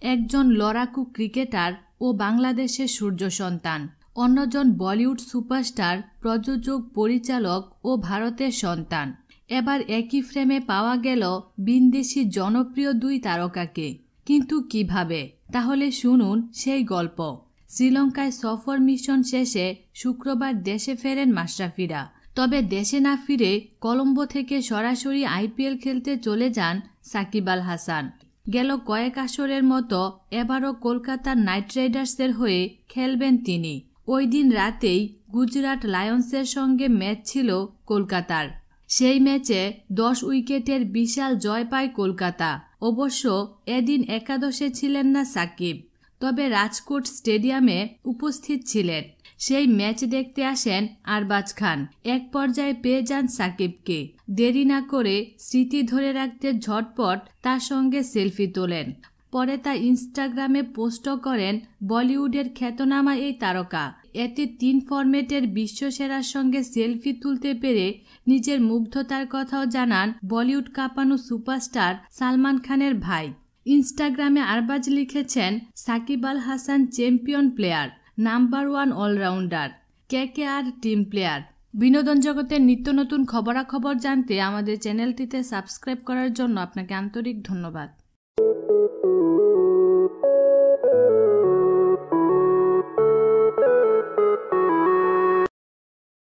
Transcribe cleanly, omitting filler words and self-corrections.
একজন লড়াকু ক্রিকেটার ও বাংলাদেশের সূর্য সন্তান, অন্যজন বলিউড সুপারস্টার, প্রযোজক, পরিচালক ও ভারতের সন্তান। এবার একই ফ্রেমে পাওয়া গেল ভিনদেশি জনপ্রিয় দুই তারকাকে। কিন্তু কিভাবে? তাহলে শুনুন সেই গল্প। শ্রীলঙ্কায় সফর মিশন শেষে শুক্রবার দেশে ফেরেন মাশরাফিরা। তবে দেশে না ফিরে কলম্বো থেকে সরাসরি আইপিএল খেলতে চলে যান সাকিব আল হাসান। গেল কয়েক আসরের মতো এবারও কলকাতার নাইট রাইডার্সের হয়ে খেলবেন তিনি। ওই দিন রাতেই গুজরাট লায়ন্সের সঙ্গে ম্যাচ ছিল কলকাতার। সেই ম্যাচে 10 উইকেটের বিশাল জয় পায় কলকাতা। অবশ্য এদিন একাদশে ছিলেন না সাকিব, তবে রাজকোট স্টেডিয়ামে উপস্থিত ছিলেন। সেই ম্যাচ দেখতে আসেন আরবাজ খান। এক পর্যায়ে পেয়ে যান সাকিবকে। দেরি না করে স্মৃতি ধরে রাখতে ঝটপট তার সঙ্গে সেলফি তোলেন। পরে তা ইনস্টাগ্রামে পোস্টও করেন বলিউডের খ্যাতনামা এই তারকা। এতে 3 ফরম্যাটের বিশ্বসেরার সঙ্গে সেলফি তুলতে পেরে নিজের মুগ্ধতার কথাও জানান বলিউড কাঁপানো সুপারস্টার সালমান খানের ভাই। ইনস্টাগ্রামে আরবাজ লিখেছেন, Shakib Al Hasan champion player, number 1 allrounder, KKR team player. বিনোদন জগতের নিত্য নতুন খবরাখবর জানতে আমাদের চ্যানেলটিতে সাবস্ক্রাইব করার জন্য আপনাকে আন্তরিক ধন্যবাদ।